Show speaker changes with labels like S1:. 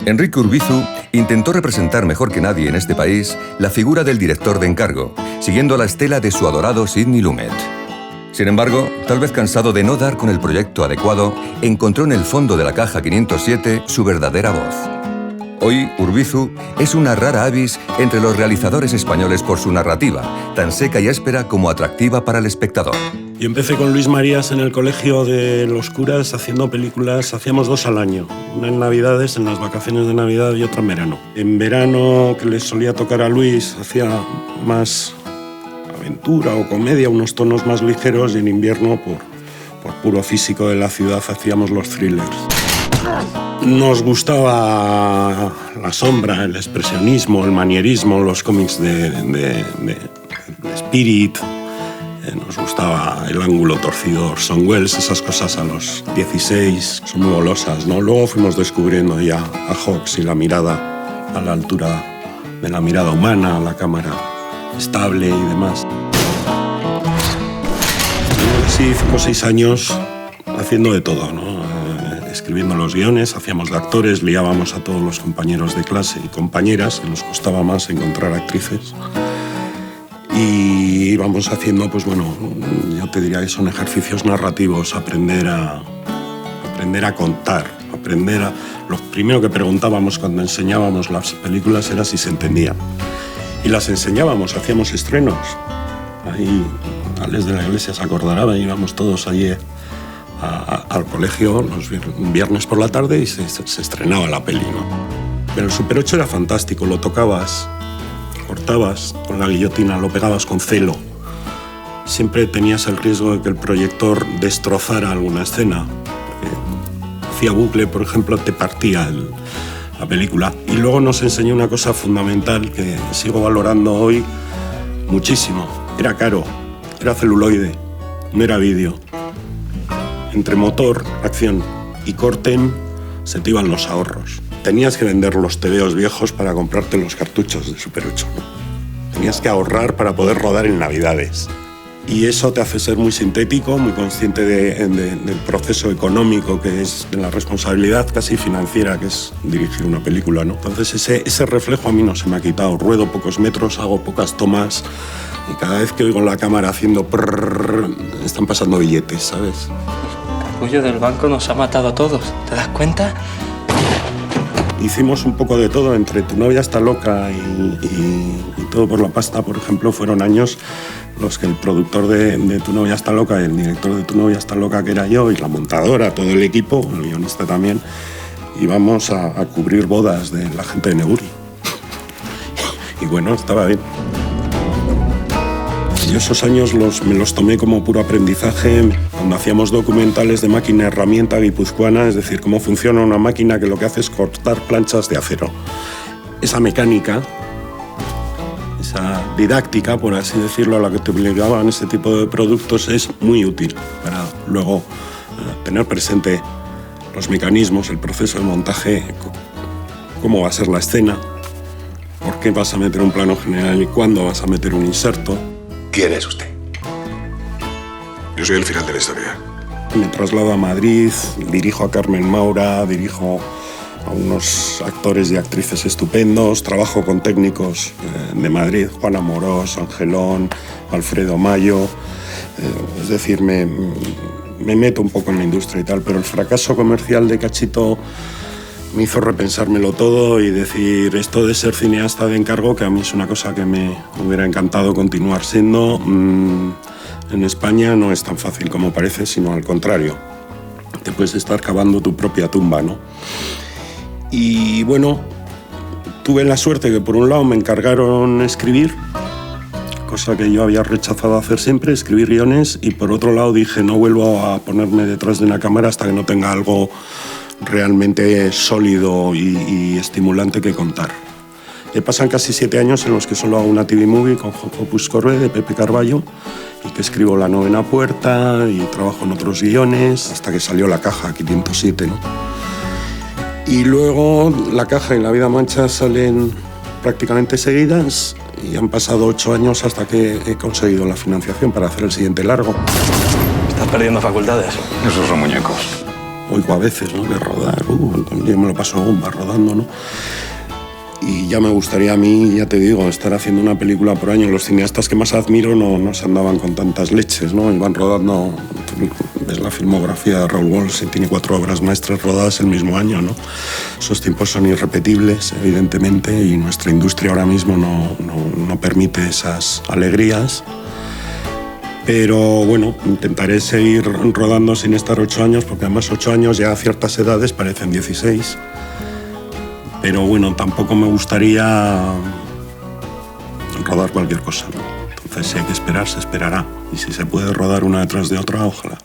S1: Enrique Urbizu intentó representar mejor que nadie en este país la figura del director de encargo, siguiendo la estela de su adorado Sidney Lumet. Sin embargo, tal vez cansado de no dar con el proyecto adecuado, encontró en el fondo de la caja 507 su verdadera voz. Hoy, Urbizu es una rara avis entre los realizadores españoles por su narrativa, tan seca y áspera como atractiva para el espectador.
S2: Yo empecé con Luis Marías en el colegio de los curas haciendo películas, hacíamos 2 al año, una en Navidades, en las vacaciones de Navidad y otra en verano. En verano, que les solía tocar a Luis, hacía más aventura o comedia, unos tonos más ligeros, y en invierno, por puro físico de la ciudad, hacíamos los thrillers. Nos gustaba la sombra, el expresionismo, el manierismo, los cómics de Spirit. Nos gustaba el ángulo torcido, Orson Welles, esas cosas a los 16 son muy golosas, ¿no? Luego fuimos descubriendo ya a Hawks y la mirada a la altura de la mirada humana, la cámara estable y demás. Sí, 5 o 6 años haciendo de todo, ¿no? Escribiendo los guiones, hacíamos de actores, liábamos a todos los compañeros de clase y compañeras, que nos costaba más encontrar actrices. Y íbamos haciendo, pues bueno, yo te diría que son ejercicios narrativos, aprender a contar, Lo primero que preguntábamos cuando enseñábamos las películas era si se entendían. Y las enseñábamos, hacíamos estrenos. Ahí, Alex de la Iglesia se acordará, íbamos todos allí al colegio los viernes por la tarde y se estrenaba la peli, ¿no? Pero el Super 8 era fantástico, lo tocabas, cortabas con la guillotina, lo pegabas con celo. Siempre tenías el riesgo de que el proyector destrozara alguna escena. Hacía bucle, por ejemplo, te partía la película. Y luego nos enseñó una cosa fundamental que sigo valorando hoy muchísimo. Era caro, era celuloide, no era vídeo. Entre motor, acción y corten se te iban los ahorros. Tenías que vender los tebeos viejos para comprarte los cartuchos de Super 8, ¿no? Tenías que ahorrar para poder rodar en Navidades. Y eso te hace ser muy sintético, muy consciente del proceso económico, que es de la responsabilidad casi financiera, que es dirigir una película, ¿no? Entonces ese reflejo a mí no se me ha quitado. Ruedo pocos metros, hago pocas tomas y cada vez que oigo la cámara haciendo prrrr, están pasando billetes, ¿sabes?
S3: El capullo del banco nos ha matado a todos, ¿te das cuenta?
S2: Hicimos un poco de todo, entre Tu novia está loca y Todo por la pasta, por ejemplo, fueron años los que el productor de Tu novia está loca y el director de Tu novia está loca, que era yo, y la montadora, todo el equipo, el guionista también, íbamos a cubrir bodas de la gente de Neguri. Y bueno, estaba bien. Yo esos años me los tomé como puro aprendizaje cuando hacíamos documentales de máquina herramienta guipuzcoana, es decir, cómo funciona una máquina que lo que hace es cortar planchas de acero. Esa mecánica, esa didáctica, por así decirlo, a la que te obligaban este tipo de productos es muy útil para luego tener presente los mecanismos, el proceso de montaje, cómo va a ser la escena, por qué vas a meter un plano general y cuándo vas a meter un inserto.
S4: ¿Quién es usted? Yo soy el final de la historia.
S2: Me traslado a Madrid, dirijo a Carmen Maura, dirijo a unos actores y actrices estupendos, trabajo con técnicos de Madrid, Juan Amorós, Angelón, Alfredo Mayo. Es decir, me meto un poco en la industria y tal, pero el fracaso comercial de Cachito me hizo repensármelo todo y decir, esto de ser cineasta de encargo, que a mí es una cosa que me hubiera encantado continuar siendo, en España no es tan fácil como parece, sino al contrario. Te puedes estar cavando tu propia tumba, ¿no? Y bueno, tuve la suerte que por un lado me encargaron escribir, cosa que yo había rechazado hacer siempre, escribir guiones, y por otro lado dije, no vuelvo a ponerme detrás de una cámara hasta que no tenga algo realmente sólido y estimulante que contar. Pasan casi 7 años en los que solo hago una TV movie con Hocus Corbe de Pepe Carballo y que escribo La novena puerta y trabajo en otros guiones hasta que salió La caja 507, ¿no? Y luego La caja y La vida mancha salen prácticamente seguidas y han pasado 8 años hasta que he conseguido la financiación para hacer el siguiente largo.
S3: Estás perdiendo facultades.
S4: Esos son muñecos.
S2: oigo a veces, ¿no? De rodar, yo me lo paso bomba rodando, ¿no? Y ya me gustaría a mí, ya te digo, estar haciendo una película por año. Los cineastas que más admiro no se andaban con tantas leches, ¿no? Iban rodando, ves la filmografía de Raoul Walsh, tiene 4 obras maestras rodadas el mismo año, ¿no? Esos tiempos son irrepetibles, evidentemente, y nuestra industria ahora mismo no permite esas alegrías. Pero bueno, intentaré seguir rodando sin estar 8 años, porque además 8 años ya a ciertas edades parecen 16. Pero bueno, tampoco me gustaría rodar cualquier cosa, ¿no? Entonces, si hay que esperar, se esperará. Y si se puede rodar una detrás de otra, ojalá.